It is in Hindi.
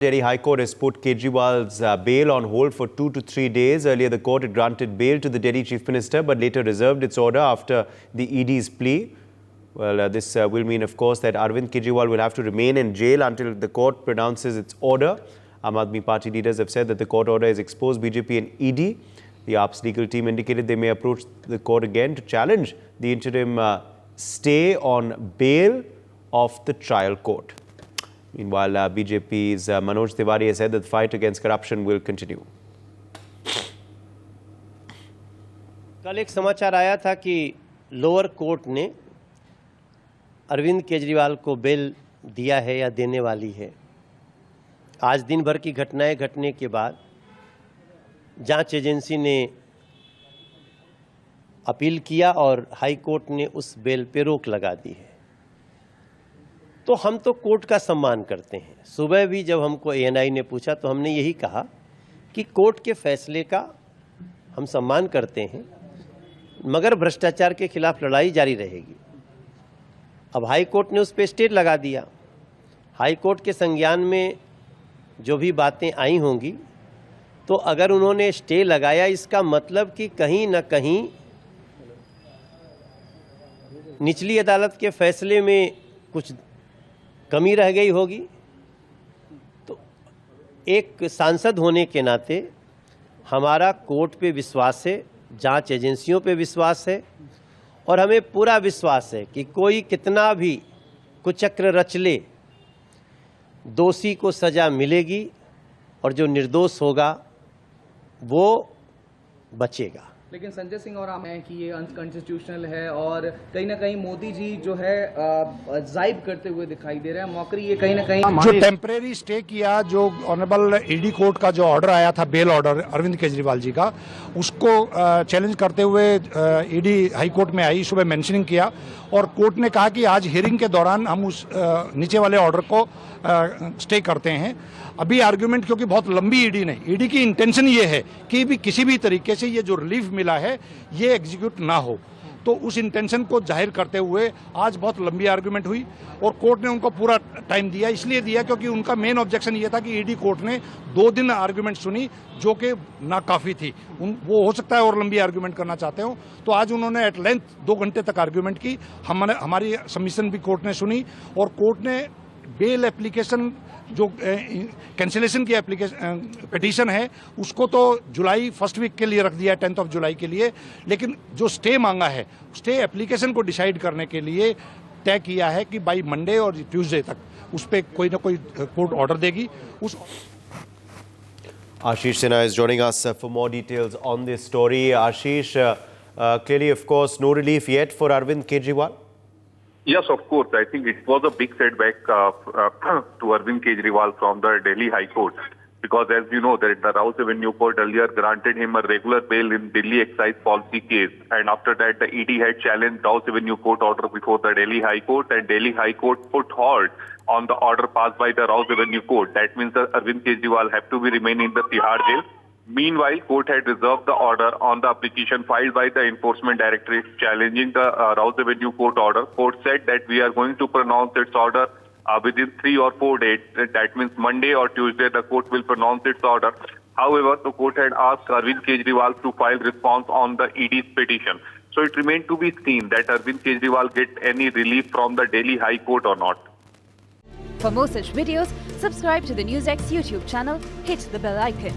Delhi High Court has put Kejriwal's bail on hold for 2 to 3 days. Earlier, the court had granted bail to the Delhi Chief Minister, but later reserved its order after the ED's plea. Well, this will mean, of course, that Arvind Kejriwal will have to remain in jail until the court pronounces its order. Aam Aadmi Party leaders have said that the court order has exposed BJP and ED. The AAP's legal team indicated they may approach the court again to challenge the interim stay on bail of the trial court. Meanwhile, BJP's Manoj Tiwari has said that the fight against corruption will continue. कल एक समाचार आया था कि लोअर कोर्ट ने अरविंद केजरीवाल को बेल दिया है या देने वाली है। आज दिन भर की घटनाएं घटने के बाद जांच एजेंसी ने अपील किया और हाई कोर्ट ने उस बेल पे रोक लगा दी है। तो हम तो कोर्ट का सम्मान करते हैं। सुबह भी जब हमको एएनआई ने पूछा तो हमने यही कहा कि कोर्ट के फैसले का हम सम्मान करते हैं, मगर भ्रष्टाचार के खिलाफ लड़ाई जारी रहेगी। अब हाई कोर्ट ने उस पर स्टे लगा दिया। हाई कोर्ट के संज्ञान में जो भी बातें आई होंगी, तो अगर उन्होंने स्टे लगाया, इसका मतलब कि कहीं ना कहीं निचली अदालत के फैसले में कुछ कमी रह गई होगी। तो एक सांसद होने के नाते हमारा कोर्ट पे विश्वास है, जांच एजेंसियों पे विश्वास है और हमें पूरा विश्वास है कि कोई कितना भी कुचक्र रच ले, दोषी को सजा मिलेगी और जो निर्दोष होगा वो बचेगा। लेकिन संजय सिंह और आम है कि ये अनकॉन्स्टिट्यूशनल है और कहीं ना कहीं मोदी जी जो है जाइब करते हुए दिखाई दे रहे हैं। मौकरी ये कहीं ना कहीं जो टेम्परेरी स्टे किया, जो ऑनरेबल ईडी कोर्ट का जो ऑर्डर आया था, बेल ऑर्डर अरविंद केजरीवाल जी का, उसको चैलेंज करते हुए ईडी हाई कोर्ट में आई, सुबह मेंशनिंग किया और कोर्ट ने कहा कि आज हियरिंग के दौरान हम उस नीचे वाले ऑर्डर को स्टे करते हैं। अभी आर्ग्यूमेंट, क्योंकि बहुत लंबी ईडी की इंटेंशन ये है कि भी किसी भी तरीके से ये जो रिलीफ मिला है ये एग्जीक्यूट ना हो, तो उस इंटेंशन को जाहिर करते हुए आज बहुत लंबी आर्ग्यूमेंट हुई और कोर्ट ने उनको पूरा टाइम दिया। इसलिए दिया क्योंकि उनका मेन ऑब्जेक्शन ये था कि ईडी कोर्ट ने 2 दिन आर्ग्यूमेंट सुनी, जो कि नाकाफी थी। वो हो सकता है और लंबी आर्ग्यूमेंट करना चाहते हो, तो आज उन्होंने एट लेंथ 2 घंटे तक आर्ग्यूमेंट की। हमारी सबमिशन भी कोर्ट ने सुनी और कोर्ट ने बेल एप्लीकेशन, जो कैंसिलेशन की पिटीशन है, उसको तो जुलाई फर्स्ट वीक के लिए रख दिया है, 10 जुलाई के लिए। लेकिन जो स्टे मांगा है, स्टे एप्लीकेशन को डिसाइड करने के लिए तय किया है कि बाई मंडे और ट्यूसडे तक उस पर कोई ना कोई कोर्ट ऑर्डर देगी। उस Ashish Sinha is joining us for more details on this story. Ashish, clearly, of course, no relief yet for Arvind Kejriwal. Yes, of course. I think it was a big setback to Arvind Kejriwal from the Delhi High Court, because as you know, that the Rouse Avenue Court earlier granted him a regular bail in Delhi excise policy case, and after that the ED had challenged Rouse Avenue Court order before the Delhi High Court, and Delhi High Court put halt on the order passed by the Rouse Avenue Court. That means that Arvind Kejriwal have to be remain in the Tihar jail. Meanwhile, court had reserved the order on the application filed by the Enforcement Directorate challenging the Rouse Avenue Court order. Court said that we are going to pronounce its order within 3 or 4 days. That means Monday or Tuesday the court will pronounce its order. However, the court had asked Arvind Kejriwal to file response on the ED's petition. So it remained to be seen that Arvind Kejriwal get any relief from the Delhi High Court or not. For more such videos, subscribe to the NewsX YouTube channel, hit the bell icon.